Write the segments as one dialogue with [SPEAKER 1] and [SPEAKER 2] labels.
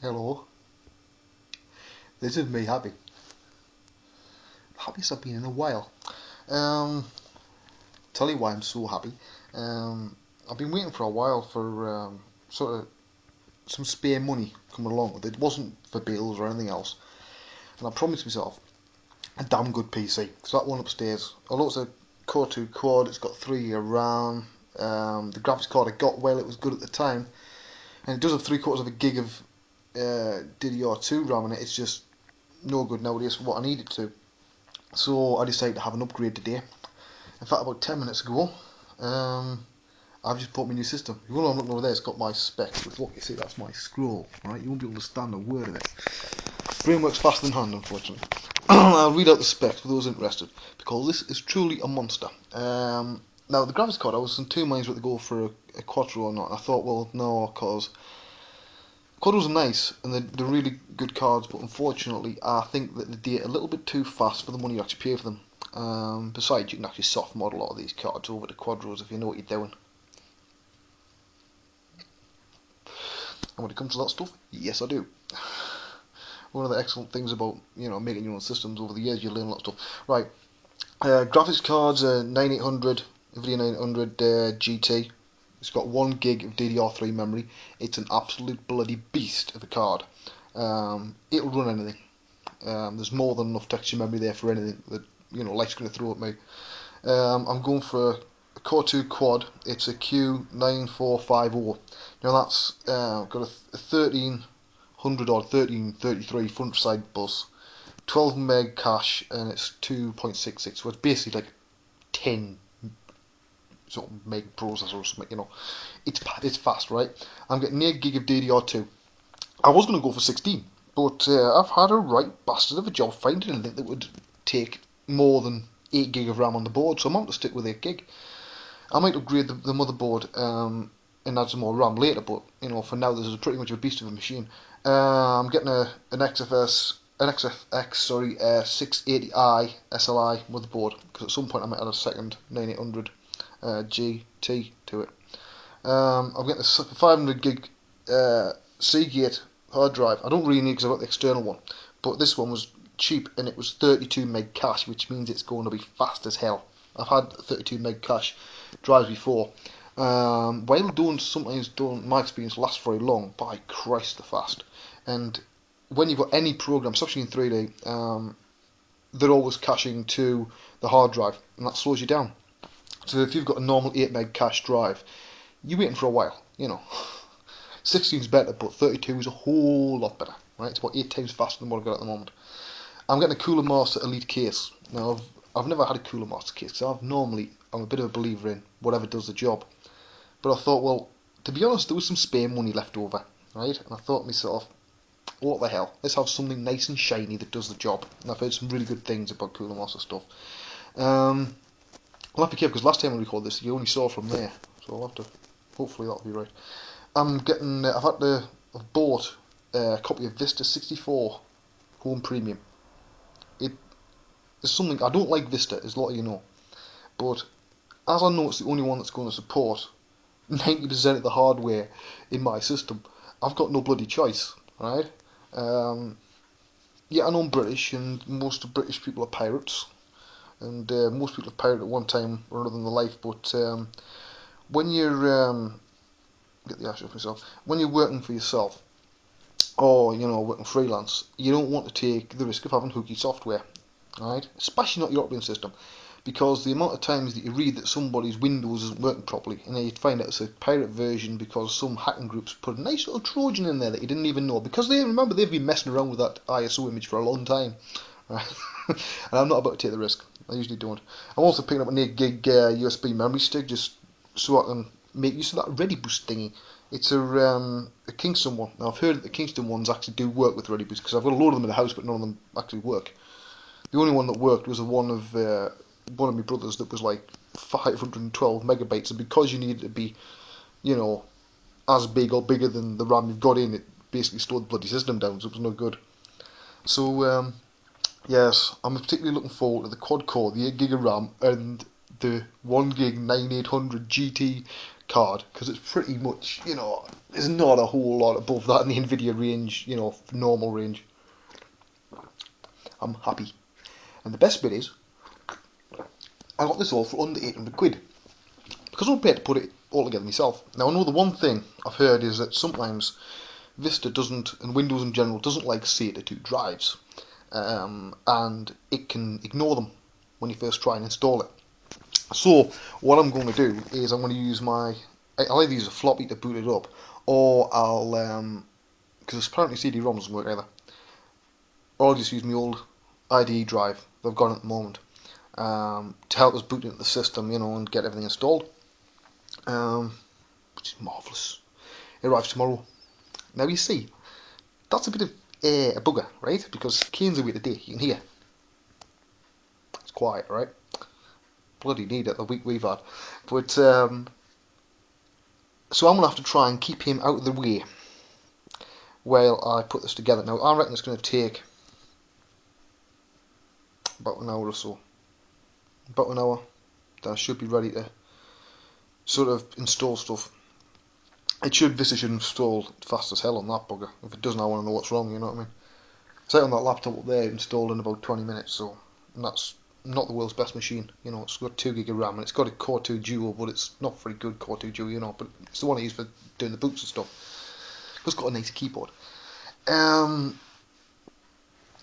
[SPEAKER 1] Hello, this is me happy. Happiest I've been in a while. Um, Tell you why I'm so happy. I've been waiting for a while for sort of some spare money coming along. It wasn't for bills or anything else, and I promised myself a damn good PC. So that one upstairs, although it's a Core 2 quad, it's got 3 RAM. The graphics card I got, well, it was good at the time, and it does have 3/4 of a gig of DDR2 RAM in it. It's just no good nowadays for what I need it to. So I decided to have an upgrade today. In fact, about 10 minutes ago, I've just bought my new system. You know, I'm looking over there, it's got my specs. With what you see, that's my scroll, right? You won't be able to stand a word of it. Brain works faster than hand, unfortunately. I'll read out the specs for those interested, because this is truly a monster. Now, the graphics card, I was in two minds whether to go for a Quattro or not. I thought, well, no, because Quadros are nice, and they're really good cards, but unfortunately, I think that they date a little bit too fast for the money you actually pay for them. Besides, you can actually soft model a lot of these cards over to Quadros if you know what you're doing. And when it comes to that stuff, yes I do. One of the excellent things about making your own systems over the years, you learn a lot of stuff. Right, graphics cards, 9800, NVIDIA 900 GT. It's got 1 gig of DDR3 memory. It's an absolute bloody beast of a card. It'll run anything. There's more than enough texture memory there for anything that life's going to throw at me. I'm going for a Core 2 quad. It's a Q9450. Now that's got a 1300 or 1333 front side bus, 12 meg cache, and it's 2.66. So it's basically like 10 sort of meg processor or something. It's fast, right? I'm getting 8 gig of DDR2. I was going to go for 16, but I've had a right bastard of a job finding anything that would take more than 8 gig of RAM on the board, so I'm going to stick with 8 gig. I might upgrade the motherboard and add some more RAM later, but for now this is pretty much a beast of a machine. I'm getting an XFX 680i SLI motherboard, because at some point I might add a second 9800 GT to it. I'm getting a 500 gig Seagate hard drive. I don't really need it because I've got the external one, but this one was cheap and it was 32 meg cache, which means it's going to be fast as hell. I've had 32 meg cache drives before. While sometimes don't, my experience, last very long, by Christ they're fast. And when you've got any program, especially in 3D, they're always caching to the hard drive, and that slows you down. So if you've got a normal 8 meg cache drive, you're waiting for a while, 16 is better, but 32 is a whole lot better, right? It's about 8 times faster than what I've got at the moment. I'm getting a Cooler Master Elite case. Now, I've never had a Cooler Master case, because I'm a bit of a believer in whatever does the job. But I thought, well, to be honest, there was some spare money left over, right? And I thought to myself, what the hell? Let's have something nice and shiny that does the job. And I've heard some really good things about Cooler Master stuff. I'll have to be careful, because last time I recorded this, you only saw from there. So I'll have to, hopefully that'll be right. I've bought a copy of Vista 64 Home Premium. It's something, I don't like Vista, as a lot of you know. But as I know it's the only one that's going to support 90% of the hardware in my system, I've got no bloody choice, right? Yeah, I know I'm British, and most of British people are pirates, and most people have pirated at one time or another in their life. But when you're get the ash off myself, when you're working for yourself, or working freelance, you don't want to take the risk of having hooky software, right? Especially not your operating system, because the amount of times that you read that somebody's Windows isn't working properly, and then you find out it's a pirate version because some hacking groups put a nice little Trojan in there that you didn't even know, because they've been messing around with that ISO image for a long time, right? And I'm not about to take the risk. I usually don't. I'm also picking up an 8 gig USB memory stick just so I can make use of that Ready Boost thingy. It's a Kingston one. Now I've heard that the Kingston ones actually do work with Ready Boost, because I've got a load of them in the house, but none of them actually work. The only one that worked was one of my brothers that was like 512 megabytes, and because you need it to be, as big or bigger than the RAM you've got in, it basically slowed the bloody system down, so it was no good. So yes, I'm particularly looking forward to the quad core, the 8 gig of RAM, and the 1 gig 9800 GT card, because it's pretty much, you know, there's not a whole lot above that in the Nvidia range, you know, normal range. I'm happy. And the best bit is, I got this all for under 800 quid. Because I'm prepared to put it all together myself. Now, I know the one thing I've heard is that sometimes Vista doesn't, and Windows in general, doesn't like SATA 2 drives. And it can ignore them when you first try and install it. So, what I'm going to do is I'm going to use I'll either use a floppy to boot it up, or because apparently CD-ROM doesn't work either, or I'll just use my old IDE drive that I've got at the moment, to help us boot into the system, you know, and get everything installed, which is marvellous. It arrives tomorrow. Now you see, that's a bit of a bugger, right? Because Kane's away today, you can hear. It's quiet, right? Bloody need it, the week we've had. But, so I'm going to have to try and keep him out of the way while I put this together. Now, I reckon it's going to take about an hour or so. About an hour. Then I should be ready to sort of install stuff. Vista should install fast as hell on that bugger. If it doesn't, I want to know what's wrong, you know what I mean? It's out on that laptop up there, installed in about 20 minutes, so that's not the world's best machine. You know, it's got 2 gig of RAM, and it's got a Core 2 Duo, but it's not very good Core 2 Duo, you know, but it's the one I use for doing the boots and stuff. It's got a nice keyboard.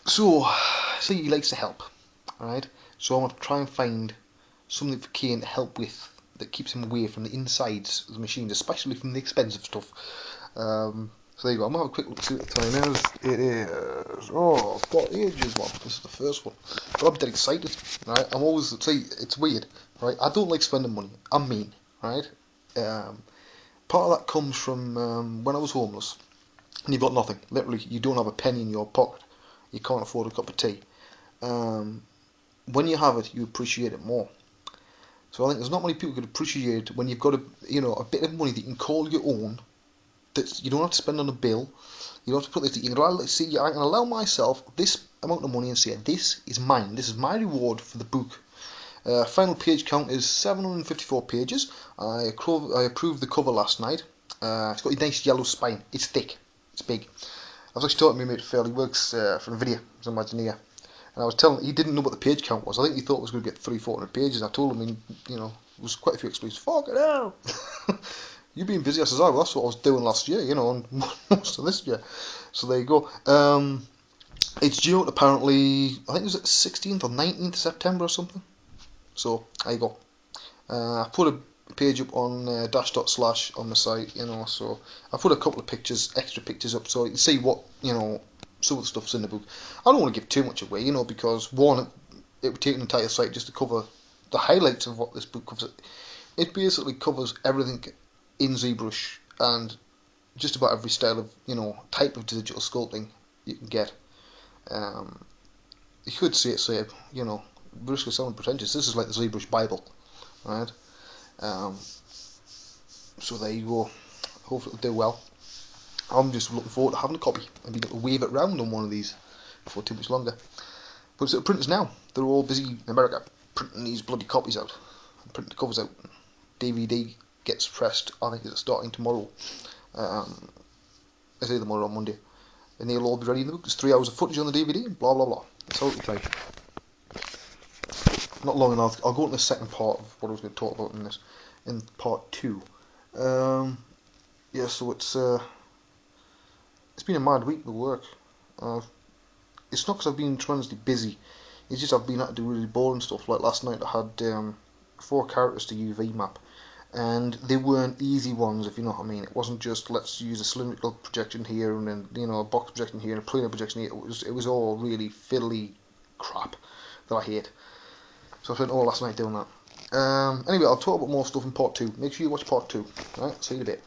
[SPEAKER 1] So he likes to help, alright? So I'm going to try and find something for Kane to help with that keeps him away from the insides of the machines, especially from the expensive stuff. So there you go. I'm going to have a quick look, see what the time is. It is, I've got ages, man. This is the first one. But I'm dead excited, right? I'm always, it's weird, right? I don't like spending money. I'm mean, right? Part of that comes from when I was homeless, and you've got nothing. Literally, you don't have a penny in your pocket. You can't afford a cup of tea. When you have it, you appreciate it more. So I think there's not many people who could appreciate when you've got a bit of money that you can call your own, that you don't have to spend on a bill. You don't have to put this. You can see, I can allow myself this amount of money and say, this is mine. This is my reward for the book. Final page count is 754 pages. I approved the cover last night. It's got a nice yellow spine. It's thick. It's big. I was actually talking to my mate Phil. He works for NVIDIA. He's an engineer. And I was telling him, he didn't know what the page count was. I think he thought it was going to get 300-400 pages. I told him, you know, there was quite a few exclusives. Fuck it out! You've been busy. I says, oh, well, that's what I was doing last year, you know, and most of this year. So there you go. It's due out apparently, I think it was at 16th or 19th September or something. So there you go. I put a page up on dash.slash on the site, you know, so I put a couple of pictures, extra pictures up, so you can see what, you know, some of the stuff's in the book. I don't want to give too much away, you know, because one, it would take an entire site just to cover the highlights of what this book covers. It basically covers everything in ZBrush and just about every style of, you know, type of digital sculpting you can get. You could say, you know, risk of sounding pretentious, this is like the ZBrush Bible, right? So there you go. Hopefully it'll do well. I'm just looking forward to having a copy and being able to wave it round on one of these before too much longer. But it's at printers now. They're all busy in America printing these bloody copies out, printing the covers out. DVD gets pressed, I think it's starting tomorrow. It's either tomorrow or Monday. And they'll all be ready in the book. There's 3 hours of footage on the DVD and blah blah blah. It's all exciting. Not long enough. I'll go into the second part of what I was going to talk about in part 2. Yeah, so it's been a mad week with work. It's not because I've been tremendously busy. It's just I've been had to do really boring stuff. Like last night, I had 4 characters to UV map, and they weren't easy ones, if you know what I mean. It wasn't just let's use a cylindrical projection here and then, you know, a box projection here and a planar projection here. It was all really fiddly crap that I hate. So I spent all last night doing that. Anyway, I'll talk about more stuff in part 2. Make sure you watch part 2. Right, see you in a bit.